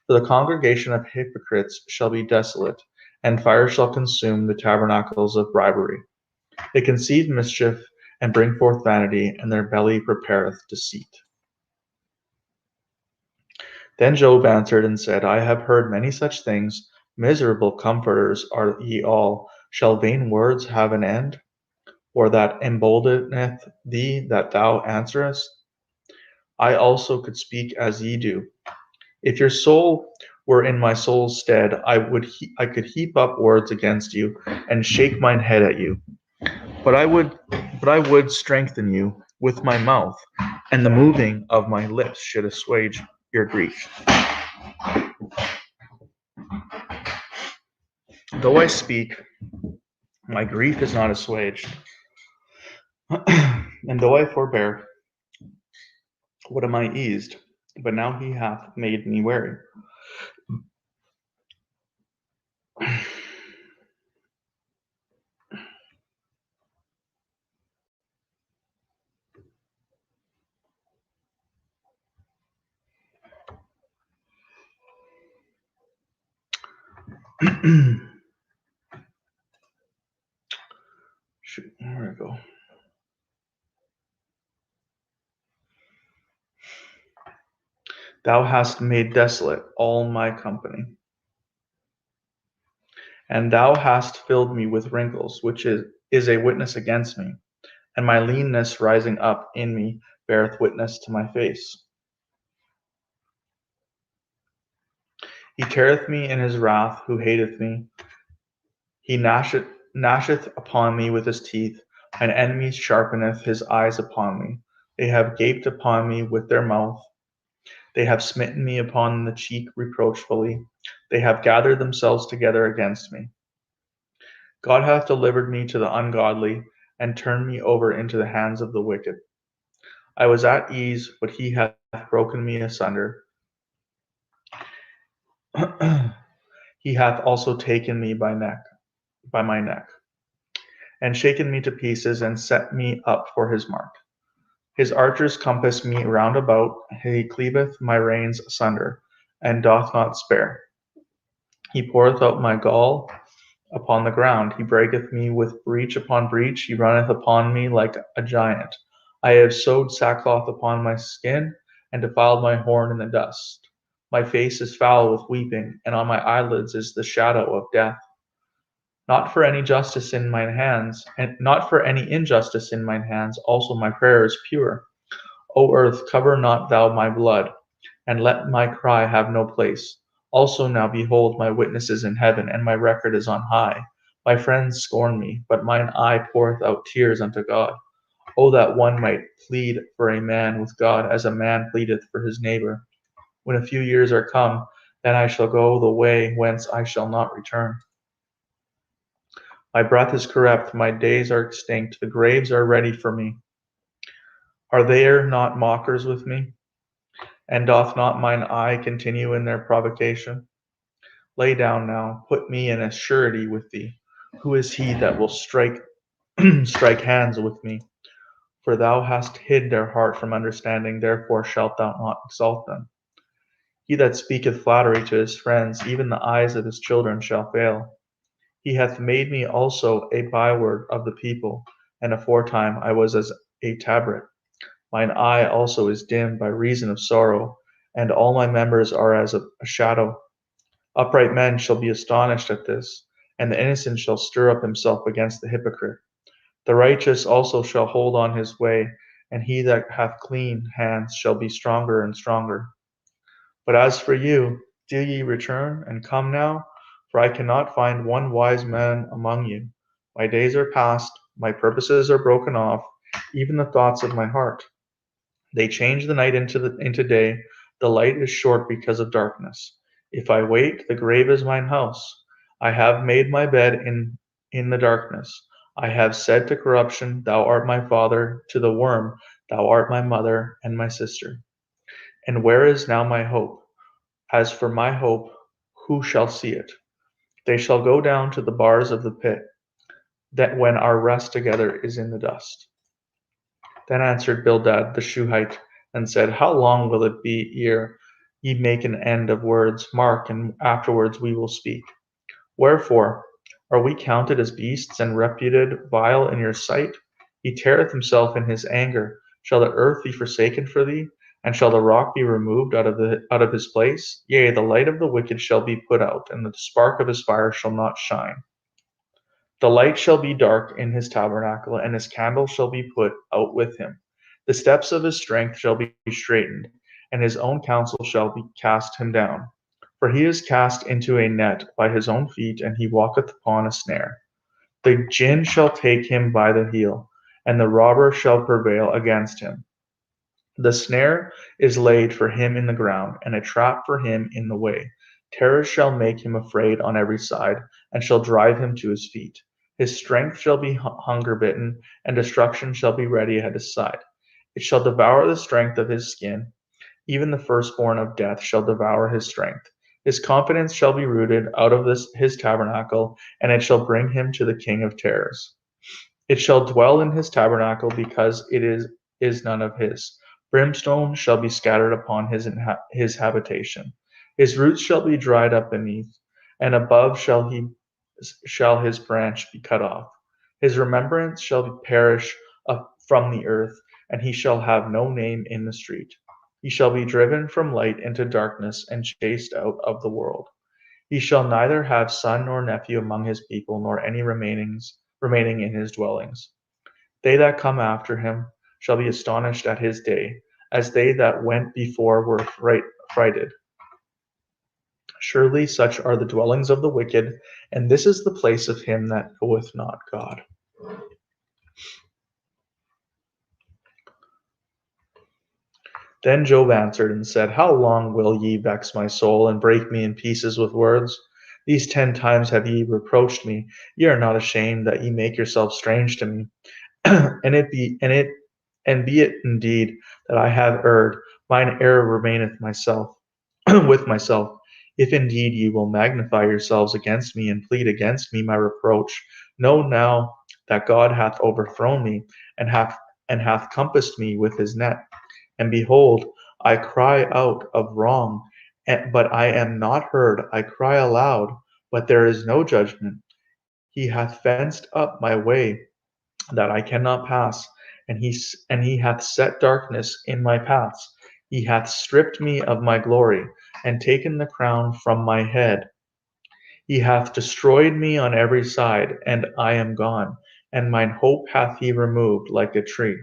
For the congregation of hypocrites shall be desolate, and fire shall consume the tabernacles of bribery. They conceive mischief, and bring forth vanity, and their belly prepareth deceit. Then Job answered and said, I have heard many such things. Miserable comforters are ye all. Shall vain words have an end? Or that emboldeneth thee that thou answerest? I also could speak as ye do. If your soul were in my soul's stead, I could heap up words against you, and shake mine head at you. But I would strengthen you with my mouth, and the moving of my lips should assuage your grief. Though I speak, my grief is not assuaged. And though I forbear, what am I eased? But now he hath made me weary. Shoot, where I go? Thou hast made desolate all my company, and thou hast filled me with wrinkles, which is a witness against me, and my leanness rising up in me beareth witness to my face. He teareth me in his wrath, who hateth me. He gnasheth upon me with his teeth. Mine enemies sharpeneth his eyes upon me. They have gaped upon me with their mouth. They have smitten me upon the cheek reproachfully. They have gathered themselves together against me. God hath delivered me to the ungodly, and turned me over into the hands of the wicked. I was at ease, but he hath broken me asunder. He hath also taken me by my neck, and shaken me to pieces, and set me up for his mark. His archers compass me round about. He cleaveth my reins asunder, and doth not spare. He poureth out my gall upon the ground. He breaketh me with breach upon breach. He runneth upon me like a giant. I have sewed sackcloth upon my skin, and defiled my horn in the dust. My face is foul with weeping, and on my eyelids is the shadow of death. Not for any justice in mine hands, and not for any injustice in mine hands, also my prayer is pure. O earth, cover not thou my blood, and let my cry have no place. Also now behold, my witness is in heaven, and my record is on high. My friends scorn me, but mine eye poureth out tears unto God. O that one might plead for a man with God, as a man pleadeth for his neighbor. When a few years are come, then I shall go the way whence I shall not return. My breath is corrupt, my days are extinct, the graves are ready for me. Are there not mockers with me? And doth not mine eye continue in their provocation? Lay down now, put me in a surety with thee. Who is he that will strike hands with me? For thou hast hid their heart from understanding, therefore shalt thou not exalt them. He that speaketh flattery to his friends, even the eyes of his children shall fail. He hath made me also a byword of the people, and aforetime I was as a tabret. Mine eye also is dim by reason of sorrow, and all my members are as a shadow. Upright men shall be astonished at this, and the innocent shall stir up himself against the hypocrite. The righteous also shall hold on his way, and he that hath clean hands shall be stronger and stronger. But as for you, do ye return, and come now? For I cannot find one wise man among you. My days are past, my purposes are broken off, even the thoughts of my heart. They change the night into day. The light is short because of darkness. If I wait, the grave is mine house. I have made my bed in the darkness. I have said to corruption, Thou art my father, to the worm, Thou art my mother and my sister. And where is now my hope? As for my hope, who shall see it? They shall go down to the bars of the pit, that when our rest together is in the dust. Then answered Bildad the Shuhite, and said, How long will it be ere ye make an end of words? Mark, and afterwards we will speak. Wherefore are we counted as beasts and reputed vile in your sight? He teareth himself in his anger. Shall the earth be forsaken for thee? And shall the rock be removed out of his place? Yea, the light of the wicked shall be put out, and the spark of his fire shall not shine. The light shall be dark in his tabernacle, and his candle shall be put out with him. The steps of his strength shall be straightened, and his own counsel shall be cast him down. For he is cast into a net by his own feet, and he walketh upon a snare. The gin shall take him by the heel, and the robber shall prevail against him. The snare is laid for him in the ground, and a trap for him in the way. Terror shall make him afraid on every side, and shall drive him to his feet. His strength shall be hunger bitten, and destruction shall be ready at his side. It shall devour the strength of his skin, even the firstborn of death shall devour his strength. His confidence shall be rooted out of his tabernacle, and it shall bring him to the king of terrors. It shall dwell in his tabernacle, because it is none of his. Brimstone shall be scattered upon his habitation. His roots shall be dried up beneath, and above shall his branch be cut off. His remembrance shall perish up from the earth, and he shall have no name in the street. He shall be driven from light into darkness, and chased out of the world. He shall neither have son nor nephew among his people, nor any remaining in his dwellings. They that come after him shall be astonished at his day, as they that went before were frighted. Surely such are the dwellings of the wicked, and this is the place of him that knoweth not God. Then Job answered and said, How long will ye vex my soul, and break me in pieces with words? These 10 times have ye reproached me. Ye are not ashamed that ye make yourselves strange to me. and be it indeed that I have erred, mine error remaineth myself with myself. If indeed ye will magnify yourselves against me, and plead against me my reproach, know now that God hath overthrown me, and hath compassed me with his net. And behold, I cry out of wrong, but I am not heard. I cry aloud, but there is no judgment. He hath fenced up my way, that I cannot pass, and he hath set darkness in my paths. He hath stripped me of my glory, and taken the crown from my head. He hath destroyed me on every side, and I am gone, and mine hope hath he removed like a tree.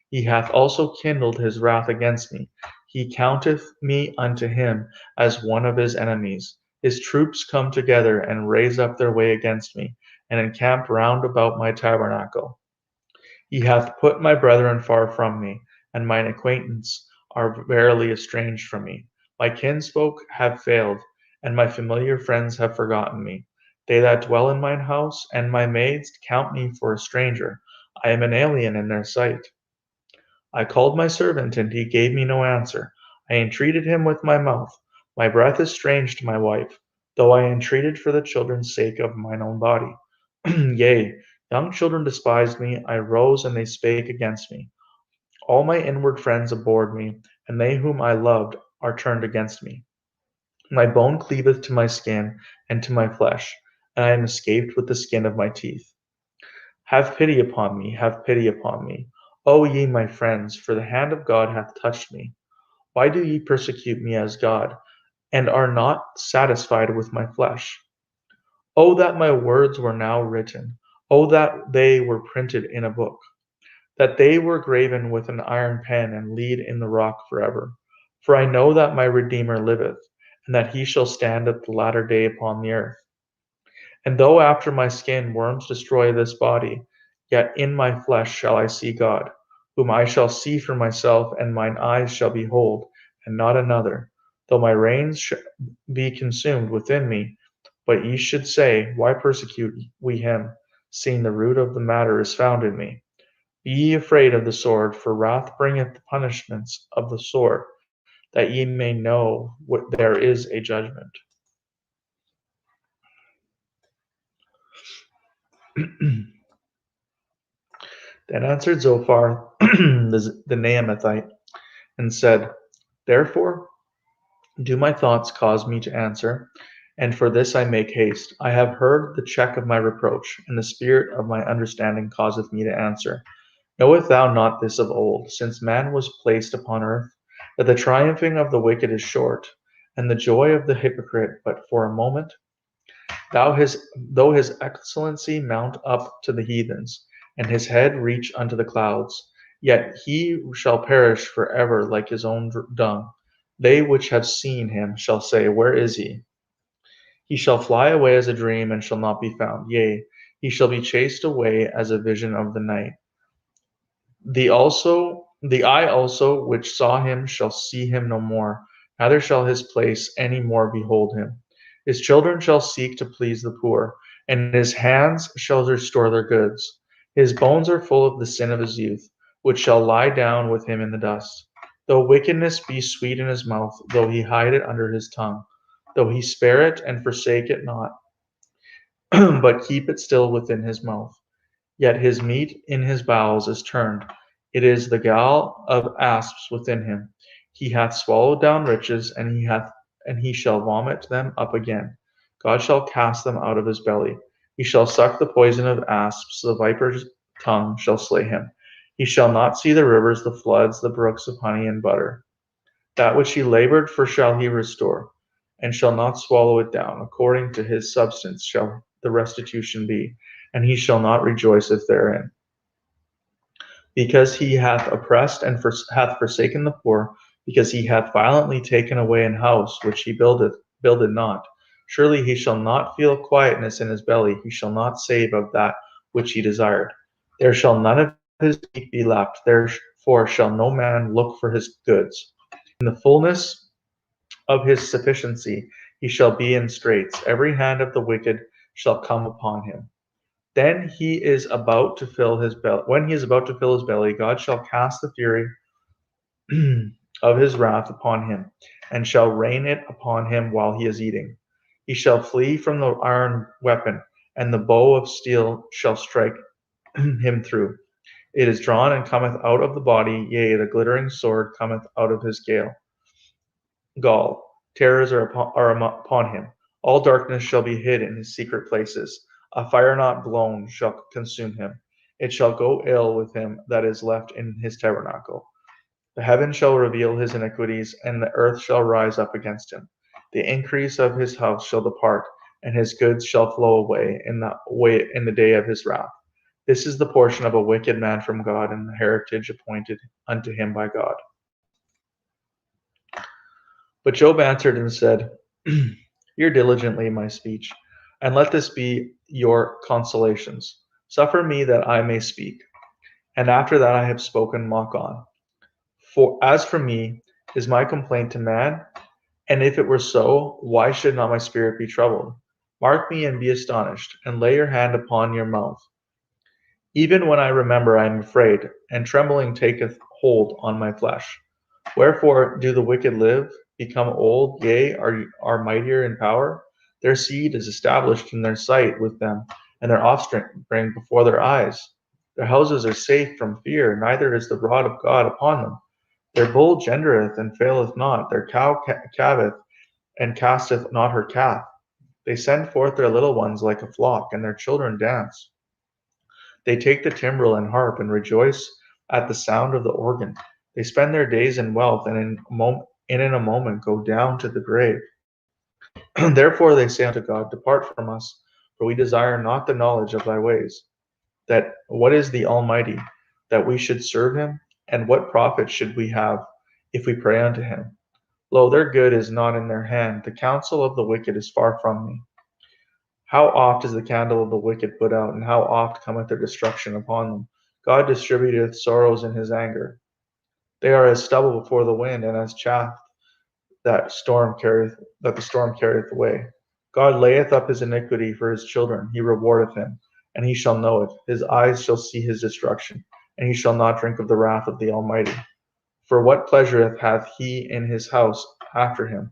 He hath also kindled his wrath against me. He counteth me unto him as one of his enemies. His troops come together and raise up their way against me, and encamp round about my tabernacle. He hath put my brethren far from me, and mine acquaintance are verily estranged from me. My kinsfolk have failed, and my familiar friends have forgotten me. They that dwell in mine house and my maids count me for a stranger. I am an alien in their sight. I called my servant, and he gave me no answer. I entreated him with my mouth. My breath is strange to my wife, though I entreated for the children's sake of mine own body. Yea, young children despised me. I rose, and they spake against me. All my inward friends abhorred me, and they whom I loved are turned against me. My bone cleaveth to my skin, and to my flesh, and I am escaped with the skin of my teeth. Have pity upon me, have pity upon me, O ye my friends, for the hand of God hath touched me. Why do ye persecute me as God, and are not satisfied with my flesh? O that my words were now written, O that they were printed in a book, that they were graven with an iron pen, and lead in the rock forever. For I know that my Redeemer liveth, and that he shall stand at the latter day upon the earth. And though after my skin worms destroy this body, yet in my flesh shall I see God, whom I shall see for myself, and mine eyes shall behold, and not another. Though my reins be consumed within me, but ye should say, why persecute we him, seeing the root of the matter is found in me? Be ye afraid of the sword, for wrath bringeth the punishments of the sword, that ye may know what there is a judgment. Then answered Zophar the Naamathite, and said, therefore do my thoughts cause me to answer, and for this I make haste. I have heard the check of my reproach, and the spirit of my understanding causeth me to answer. Knowest thou not this of old, since man was placed upon earth, that the triumphing of the wicked is short, and the joy of the hypocrite but for a moment? Though his excellency mount up to the heathens, and his head reach unto the clouds, yet he shall perish for ever like his own dung. They which have seen him shall say, where is he? He shall fly away as a dream, and shall not be found. Yea, he shall be chased away as a vision of the night. The eye also which saw him shall see him no more, neither shall his place any more behold him. His children shall seek to please the poor, and his hands shall restore their goods. His bones are full of the sin of his youth, which shall lie down with him in the dust. Though wickedness be sweet in his mouth, though he hide it under his tongue, though he spare it and forsake it not, but keep it still within his mouth. Yet his meat in his bowels is turned. It is the gall of asps within him. He hath swallowed down riches, and he shall vomit them up again. God shall cast them out of his belly. He shall suck the poison of asps, the viper's tongue shall slay him. He shall not see the rivers, the floods, the brooks of honey and butter. That which he labored for shall he restore, and shall not swallow it down. According to his substance shall the restitution be, and he shall not rejoiceth therein. Because he hath oppressed and hath forsaken the poor, because he hath violently taken away an house which he builded not. Surely he shall not feel quietness in his belly, he shall not save of that which he desired. There shall none of his meat be left, therefore shall no man look for his goods. In the fullness of his sufficiency he shall be in straits. Every hand of the wicked shall come upon him. Then he is about to fill his belly. When he is about to fill his belly, God shall cast the fury of his wrath upon him, and shall rain it upon him while he is eating. He shall flee from the iron weapon, and the bow of steel shall strike him through. It is drawn and cometh out of the body, yea, the glittering sword cometh out of his gall. Terrors are upon him. All darkness shall be hid in his secret places. A fire not blown shall consume him. It shall go ill with him that is left in his tabernacle. The heaven shall reveal his iniquities, and the earth shall rise up against him. The increase of his house shall depart, and his goods shall flow away in the day of his wrath. This is the portion of a wicked man from God, and the heritage appointed unto him by God. But Job answered and said, hear diligently my speech, and let this be your consolations. Suffer me that I may speak, and after that I have spoken, mock on. For as for me, is my complaint to man? And if it were so, why should not my spirit be troubled? Mark me and be astonished, and lay your hand upon your mouth. Even when I remember, I am afraid, and trembling taketh hold on my flesh. Wherefore do the wicked live, become old, yea, are mightier in power? Their seed is established in their sight with them, and their offspring before their eyes. Their houses are safe from fear, neither is the rod of God upon them. Their bull gendereth and faileth not, their cow calveth and casteth not her calf. They send forth their little ones like a flock, and their children dance. They take the timbrel and harp, and rejoice at the sound of the organ. They spend their days in wealth, and in a moment go down to the grave. Therefore they say unto God, depart from us, for we desire not the knowledge of thy ways. That what is the Almighty, that we should serve him? And what profit should we have if we pray unto him? Lo, their good is not in their hand. The counsel of the wicked is far from me. How oft is the candle of the wicked put out, and how oft cometh their destruction upon them? God distributeth sorrows in his anger. They are as stubble before the wind, and as chaff that the storm carrieth away. God layeth up his iniquity for his children, he rewardeth him, and he shall know it. His eyes shall see his destruction, and he shall not drink of the wrath of the Almighty. For what pleasure hath he in his house after him,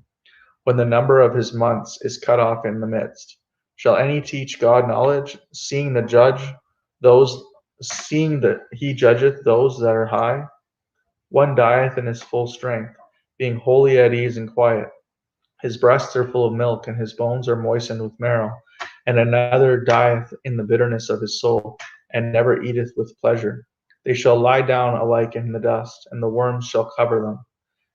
when the number of his months is cut off in the midst? Shall any teach God knowledge, seeing that he judgeth those that are high? One dieth in his full strength, being wholly at ease and quiet. His breasts are full of milk, and his bones are moistened with marrow. And another dieth in the bitterness of his soul, and never eateth with pleasure. They shall lie down alike in the dust, and the worms shall cover them.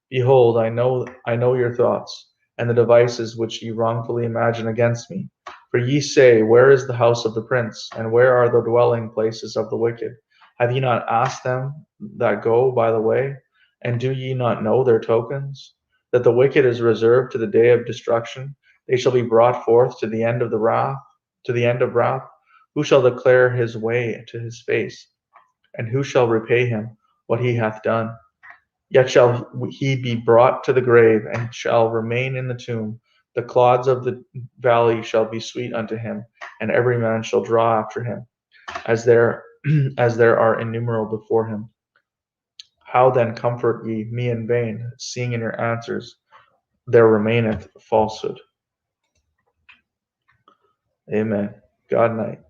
Behold, I know your thoughts, and the devices which ye wrongfully imagine against me. For ye say, where is the house of the prince, and where are the dwelling places of the wicked? Have ye not asked them that go by the way? And do ye not know their tokens? That the wicked is reserved to the day of destruction, they shall be brought forth to the end of wrath. Who shall declare his way to his face? And who shall repay him what he hath done? Yet shall he be brought to the grave, and shall remain in the tomb. The clods of the valley shall be sweet unto him, and every man shall draw after him, as there as there are innumerable before him. How then comfort ye me in vain, seeing in your answers there remaineth falsehood? Amen. God night.